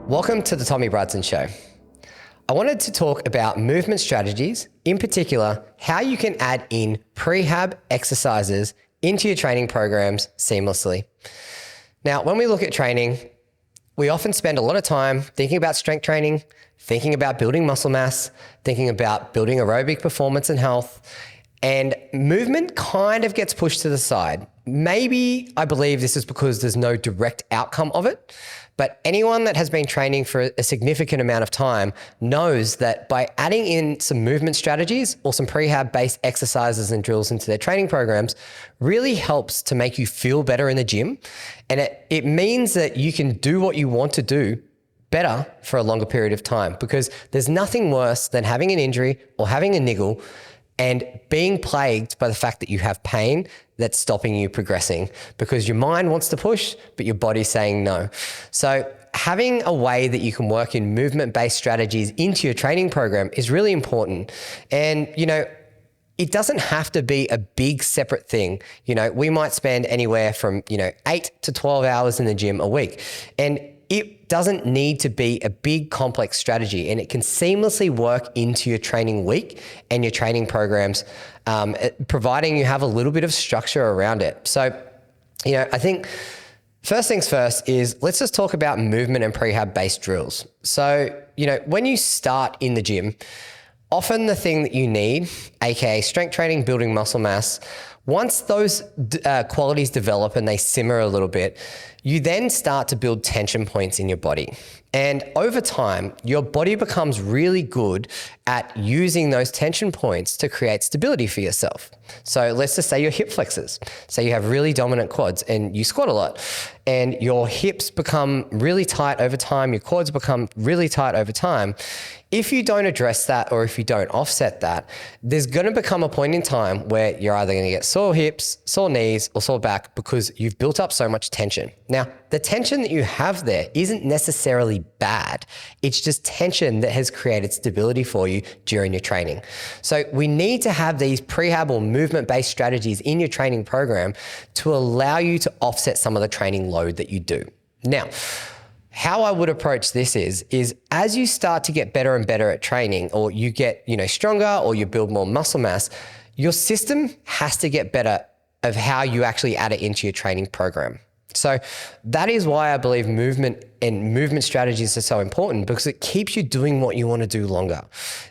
Welcome to the Tommy Brideson Show. I wanted to talk about movement strategies, in particular, how you can add in prehab exercises into your training programs seamlessly. Now, when we look at training, we often spend a lot of time thinking about strength training, thinking about building muscle mass, thinking about building aerobic performance and health, and movement kind of gets pushed to the side. Maybe I believe this is because there's no direct outcome of it, but anyone that has been training for a significant amount of time knows that by adding in some movement strategies or some prehab-based exercises and drills into their training programs really helps to make you feel better in the gym. And it means that you can do what you want to do better for a longer period of time, because there's nothing worse than having an injury or having a niggle and being plagued by the fact that you have pain that's stopping you progressing because your mind wants to push, but your body's saying no. So having a way that you can work in movement-based strategies into your training program is really important. And, it doesn't have to be a big separate thing. We might spend anywhere from, 8 to 12 hours in the gym a week. And it doesn't need to be a big complex strategy, and it can seamlessly work into your training week and your training programs, providing you have a little bit of structure around it. So, I think first things first is let's just talk about movement and prehab-based drills. So, when you start in the gym, often the thing that you need, aka strength training, building muscle mass, once those qualities develop and they simmer a little bit, you then start to build tension points in your body. And over time, your body becomes really good at using those tension points to create stability for yourself. So let's just say your hip flexors. Say you have really dominant quads and you squat a lot and your hips become really tight over time, your quads become really tight over time. If you don't address that or if you don't offset that, there's going to become a point in time where you're either going to get sore hips, sore knees, or sore back because you've built up so much tension. Now, the tension that you have there isn't necessarily bad. It's just tension that has created stability for you during your training. So we need to have these prehab or movement-based strategies in your training program to allow you to offset some of the training load that you do. Now, how I would approach this is as you start to get better and better at training, or you get, stronger, or you build more muscle mass, your system has to get better of how you actually add it into your training program. So that is why I believe movement and movement strategies are so important, because it keeps you doing what you want to do longer.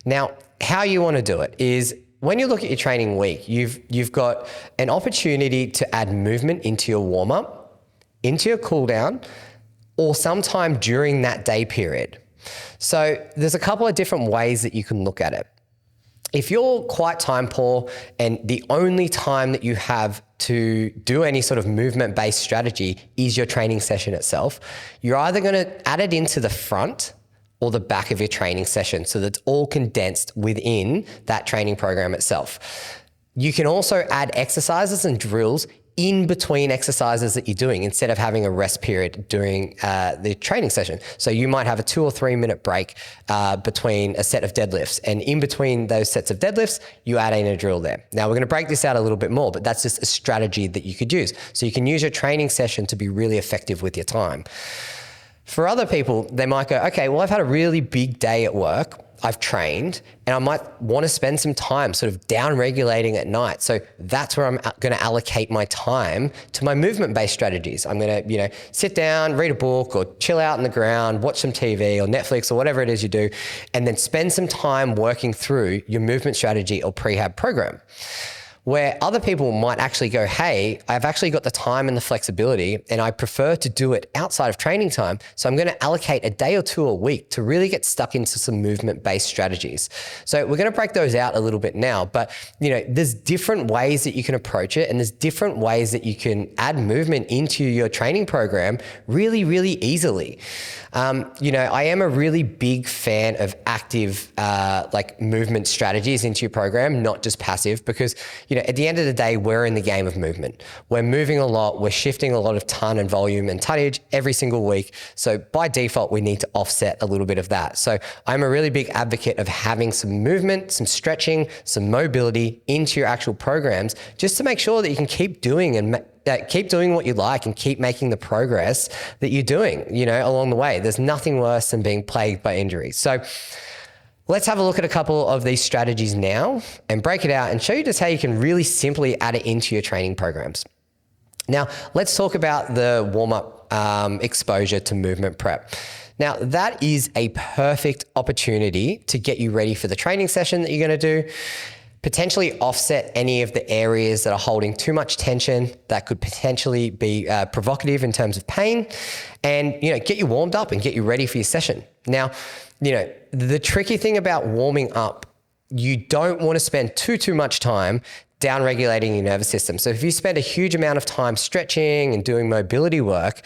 Now, how you want to do it is when you look at your training week, you've got an opportunity to add movement into your warm-up, into your cool down, or sometime during that day period. So there's a couple of different ways that you can look at it. If you're quite time poor and the only time that you have to do any sort of movement-based strategy is your training session itself, you're either going to add it into the front or the back of your training session so that it's all condensed within that training program itself. You can also add exercises and drills in between exercises that you're doing instead of having a rest period during the training session. So you might have a 2 or 3 minute break between a set of deadlifts, and in between those sets of deadlifts, you add in a drill there. Now we're going to break this out a little bit more, but that's just a strategy that you could use. So you can use your training session to be really effective with your time. For other people, they might go, okay, well, I've had a really big day at work. I've trained and I might want to spend some time sort of down regulating at night. So that's where I'm going to allocate my time to my movement-based strategies. I'm going to, sit down, read a book, or chill out on the ground, watch some TV or Netflix or whatever it is you do, and then spend some time working through your movement strategy or prehab program. Where other people might actually go, hey, I've actually got the time and the flexibility and I prefer to do it outside of training time. So I'm going to allocate a day or two a week to really get stuck into some movement-based strategies. So we're going to break those out a little bit now, but there's different ways that you can approach it, and there's different ways that you can add movement into your training program really, really easily. I am a really big fan of active movement strategies into your program, not just passive, because at the end of the day, we're in the game of movement. We're moving a lot. We're shifting a lot of ton and volume and tonnage every single week. So by default, we need to offset a little bit of that. So I'm a really big advocate of having some movement, some stretching, some mobility into your actual programs, just to make sure that you can keep doing what you like and keep making the progress that you're doing, along the way. There's nothing worse than being plagued by injuries. So let's have a look at a couple of these strategies now and break it out and show you just how you can really simply add it into your training programs. Now, let's talk about the warm-up exposure to movement prep. Now, that is a perfect opportunity to get you ready for the training session that you're going to do, potentially offset any of the areas that are holding too much tension that could potentially be provocative in terms of pain, and get you warmed up and get you ready for your session. Now, the tricky thing about warming up, you don't want to spend too much time down regulating your nervous system. So if you spend a huge amount of time stretching and doing mobility work,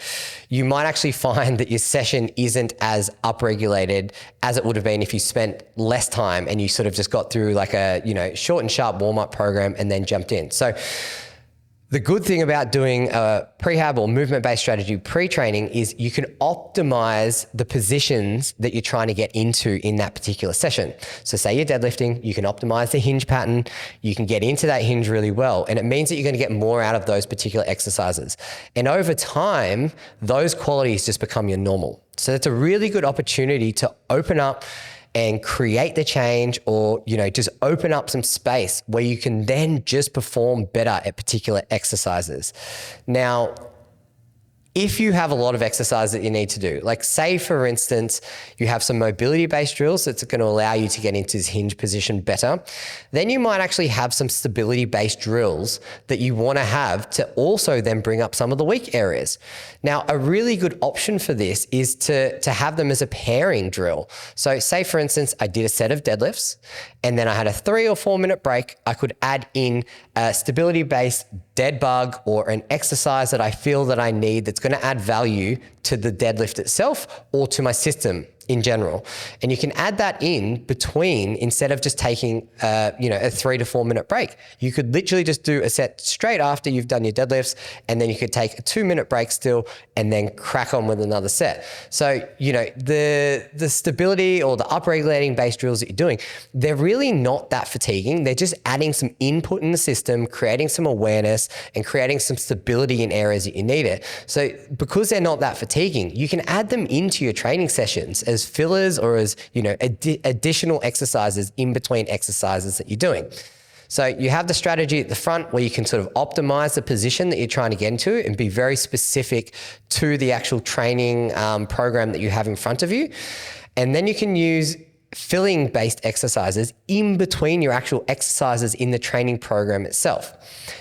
you might actually find that your session isn't as upregulated as it would have been if you spent less time and you sort of just got through like a short and sharp warm-up program and then jumped in. So the good thing about doing a prehab or movement-based strategy pre-training is you can optimize the positions that you're trying to get into in that particular session. So say you're deadlifting, you can optimize the hinge pattern, you can get into that hinge really well, and it means that you're going to get more out of those particular exercises. And over time, those qualities just become your normal. So that's a really good opportunity to open up and create the change, or, just open up some space where you can then just perform better at particular exercises. Now, if you have a lot of exercise that you need to do, like say for instance, you have some mobility-based drills that's going to allow you to get into this hinge position better, then you might actually have some stability-based drills that you want to have to also then bring up some of the weak areas. Now, a really good option for this is to have them as a pairing drill. So say for instance, I did a set of deadlifts and then I had a 3 or 4 minute break. I could add in a stability-based dead bug or an exercise that I feel that I need that's going to add value to the deadlift itself or to my system in general. And you can add that in between instead of just taking a 3 to 4 minute break. You could literally just do a set straight after you've done your deadlifts, and then you could take a 2 minute break still and then crack on with another set. So, the stability or the upregulating base drills that you're doing, they're really not that fatiguing. They're just adding some input in the system, creating some awareness and creating some stability in areas that you need it. So because they're not that fatiguing, you can add them into your training sessions as fillers or as, additional exercises in between exercises that you're doing. So you have the strategy at the front where you can sort of optimize the position that you're trying to get into and be very specific to the actual training program that you have in front of you. And then you can use filling based exercises in between your actual exercises in the training program itself.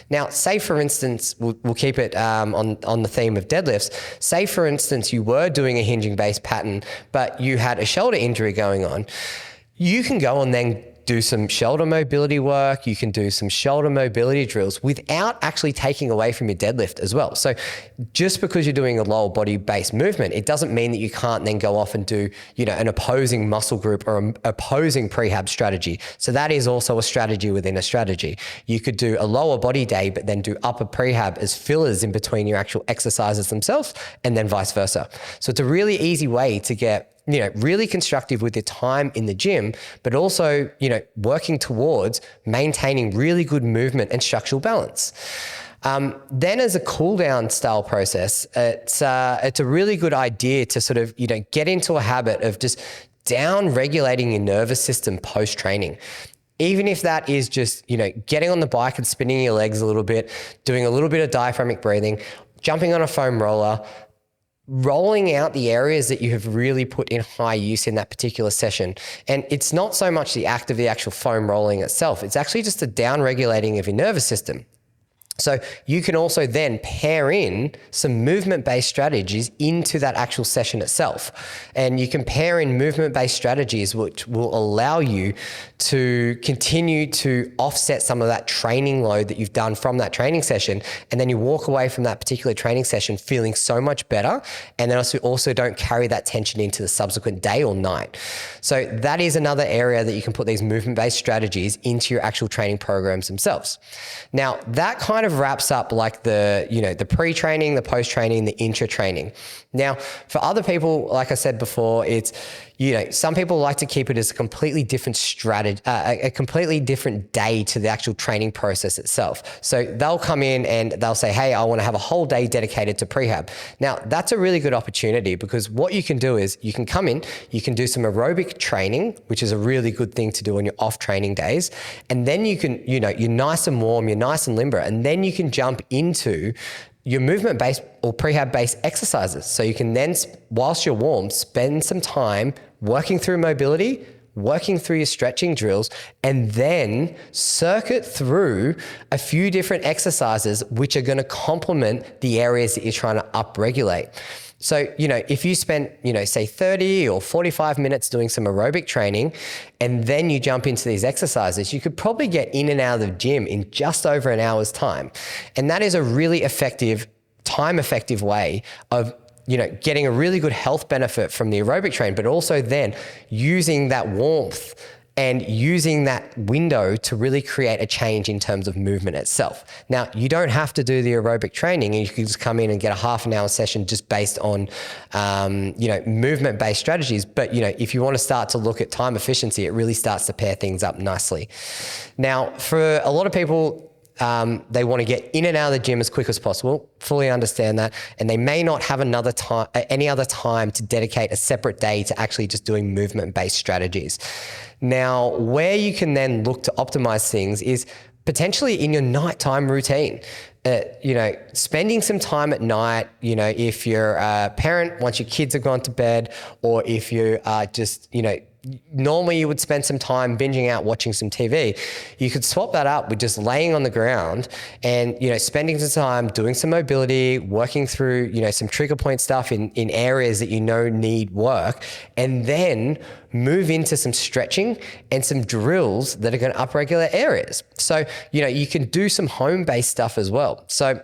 Now, say for instance, we'll keep it on the theme of deadlifts. Say for instance, you were doing a hinging based pattern, but you had a shoulder injury going on. You can go and then do some shoulder mobility work. You can do some shoulder mobility drills without actually taking away from your deadlift as well. So just because you're doing a lower body based movement, it doesn't mean that you can't then go off and do, an opposing muscle group or an opposing prehab strategy. So that is also a strategy within a strategy. You could do a lower body day, but then do upper prehab as fillers in between your actual exercises themselves, and then vice versa. So it's a really easy way to get really constructive with your time in the gym, but also, working towards maintaining really good movement and structural balance. Then as a cool down style process, it's a really good idea to sort of, get into a habit of just down regulating your nervous system post training. Even if that is just, getting on the bike and spinning your legs a little bit, doing a little bit of diaphragmatic breathing, jumping on a foam roller, rolling out the areas that you have really put in high use in that particular session. And it's not so much the act of the actual foam rolling itself. It's actually just the down regulating of your nervous system. So you can also then pair in some movement-based strategies into that actual session itself. And you can pair in movement-based strategies which will allow you to continue to offset some of that training load that you've done from that training session. And then you walk away from that particular training session feeling so much better. And then also don't carry that tension into the subsequent day or night. So that is another area that you can put these movement-based strategies into your actual training programs themselves. Now, that kind of wraps up like the pre-training, the post-training, the intra-training. Now, for other people, like I said before, it's, some people like to keep it as a completely different strategy, a completely different day to the actual training process itself. So they'll come in and they'll say, hey, I want to have a whole day dedicated to prehab. Now, that's a really good opportunity because what you can do is you can come in, you can do some aerobic training, which is a really good thing to do on your off training days. And then you can, you're nice and warm, you're nice and limber, and then you can jump into your movement-based or prehab-based exercises. So you can then, whilst you're warm, spend some time working through mobility, working through your stretching drills, and then circuit through a few different exercises which are going to complement the areas that you're trying to upregulate. So, if you spent, say 30 or 45 minutes doing some aerobic training, and then you jump into these exercises, you could probably get in and out of the gym in just over an hour's time. And that is a really effective, time-effective way of getting a really good health benefit from the aerobic train, but also then using that warmth and using that window to really create a change in terms of movement itself. Now, you don't have to do the aerobic training, and you can just come in and get a half an hour session just based on, movement-based strategies. But, if you want to start to look at time efficiency, it really starts to pair things up nicely. Now, for a lot of people, they want to get in and out of the gym as quick as possible. Fully understand that. And they may not have any other time to dedicate a separate day to actually just doing movement-based strategies. Now, where you can then look to optimize things is potentially in your nighttime routine. Spending some time at night, if you're a parent, once your kids have gone to bed, or if you are just, normally you would spend some time binging out, watching some TV. You could swap that up with just laying on the ground and, spending some time doing some mobility, working through, some trigger point stuff in areas that need work, and then move into some stretching and some drills that are going to upregulate areas. So, you can do some home-based stuff as well. So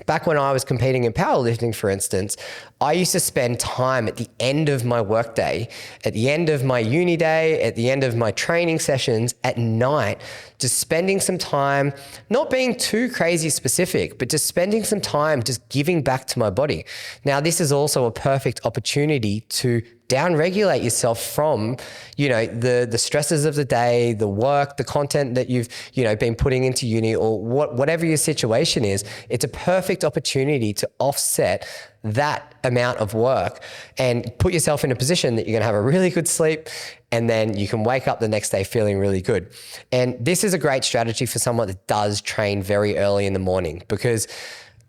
back when I was competing in powerlifting, for instance, I used to spend time at the end of my workday, at the end of my uni day, at the end of my training sessions at night, just spending some time, not being too crazy specific, but just spending some time just giving back to my body. Now, this is also a perfect opportunity to down-regulate yourself from, the stresses of the day, the work, the content that you've, been putting into uni, or whatever your situation is. It's a perfect opportunity to offset that amount of work and put yourself in a position that you're going to have a really good sleep, and then you can wake up the next day feeling really good. And this is a great strategy for someone that does train very early in the morning, because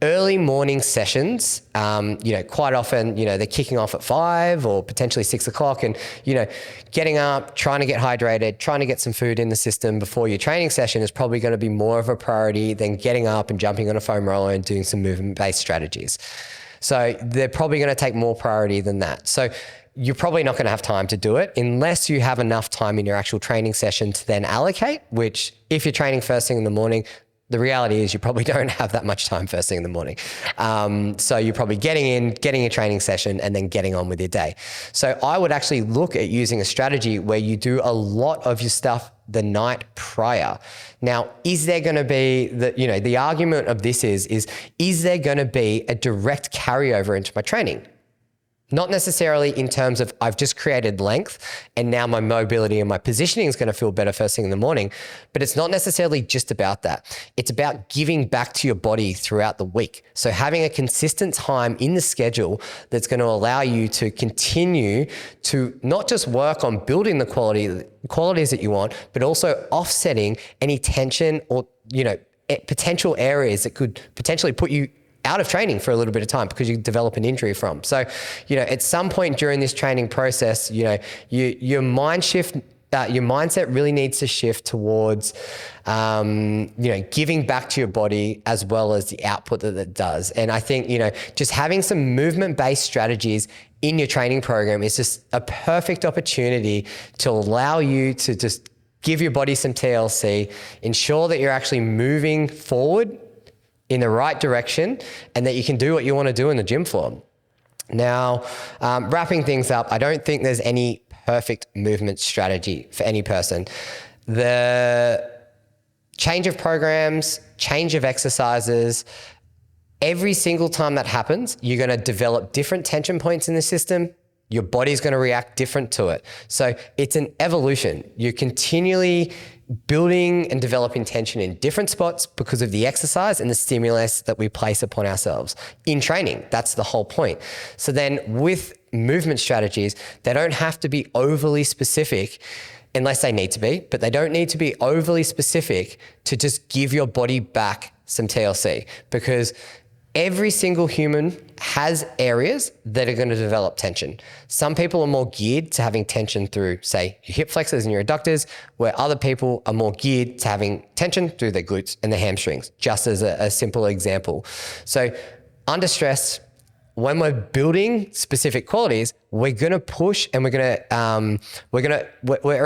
early morning sessions, quite often, they're kicking off at 5 or potentially 6 o'clock, and, getting up, trying to get hydrated, trying to get some food in the system before your training session is probably going to be more of a priority than getting up and jumping on a foam roller and doing some movement-based strategies. So they're probably going to take more priority than that. So you're probably not going to have time to do it unless you have enough time in your actual training session to then allocate, which if you're training first thing in the morning, the reality is you probably don't have that much time first thing in the morning. So you're probably getting a training session and then getting on with your day. So I would actually look at using a strategy where you do a lot of your stuff the night prior. Now, is there going to be the argument of this is there going to be a direct carryover into my training? Not necessarily in terms of I've just created length and now my mobility and my positioning is going to feel better first thing in the morning, but it's not necessarily just about that. It's about giving back to your body throughout the week. So having a consistent time in the schedule that's going to allow you to continue to not just work on building the qualities that you want, but also offsetting any tension or, potential areas that could potentially put you out of training for a little bit of time because you develop an injury from. So, at some point during this training process, your mind shift your mindset really needs to shift towards, giving back to your body as well as the output that it does. And I think, just having some movement-based strategies in your training program is just a perfect opportunity to allow you to just give your body some TLC, ensure that you're actually moving forward in the right direction and that you can do what you want to do in the gym floor. Now, wrapping things up, I don't think there's any perfect movement strategy for any person. The change of programs, change of exercises, every single time that happens, you're going to develop different tension points in the system. Your body's going to react different to it. So it's an evolution. You're continually building and developing tension in different spots because of the exercise and the stimulus that we place upon ourselves in training. That's the whole point. So then with movement strategies, they don't have to be overly specific unless they need to be, but they don't need to be overly specific to just give your body back some TLC, because every single human has areas that are going to develop tension. Some people are more geared to having tension through, say, your hip flexors and your adductors, where other people are more geared to having tension through their glutes and their hamstrings, just as a simple example. So under stress, when we're building specific qualities, we're going to push and we're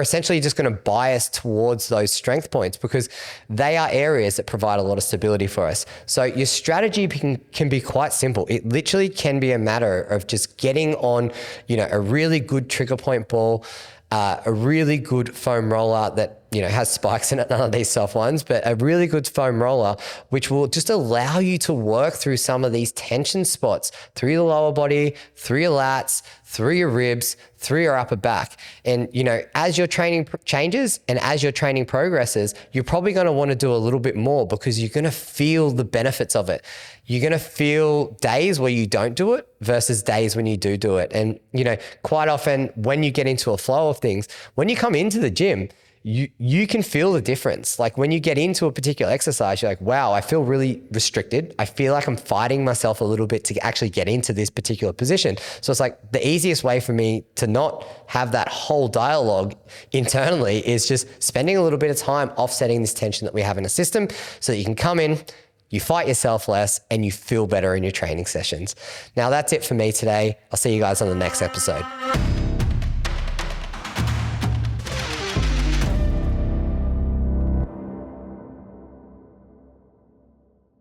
essentially just going to bias towards those strength points because they are areas that provide a lot of stability for us. So your strategy can be quite simple. It literally can be a matter of just getting on, a really good trigger point ball, a really good foam roller that has spikes in it, none of these soft ones, but a really good foam roller, which will just allow you to work through some of these tension spots through the lower body, through your lats, through your ribs, through your upper back. And, as your training changes and as your training progresses, you're probably going to want to do a little bit more because you're going to feel the benefits of it. You're going to feel days where you don't do it versus days when you do it. And, quite often when you get into a flow of things, when you come into the gym, you can feel the difference. Like when you get into a particular exercise, you're like, wow, I feel really restricted. I feel like I'm fighting myself a little bit to actually get into this particular position. So it's like the easiest way for me to not have that whole dialogue internally is just spending a little bit of time offsetting this tension that we have in the system so that you can come in, you fight yourself less, and you feel better in your training sessions. Now that's it for me today. I'll see you guys on the next episode.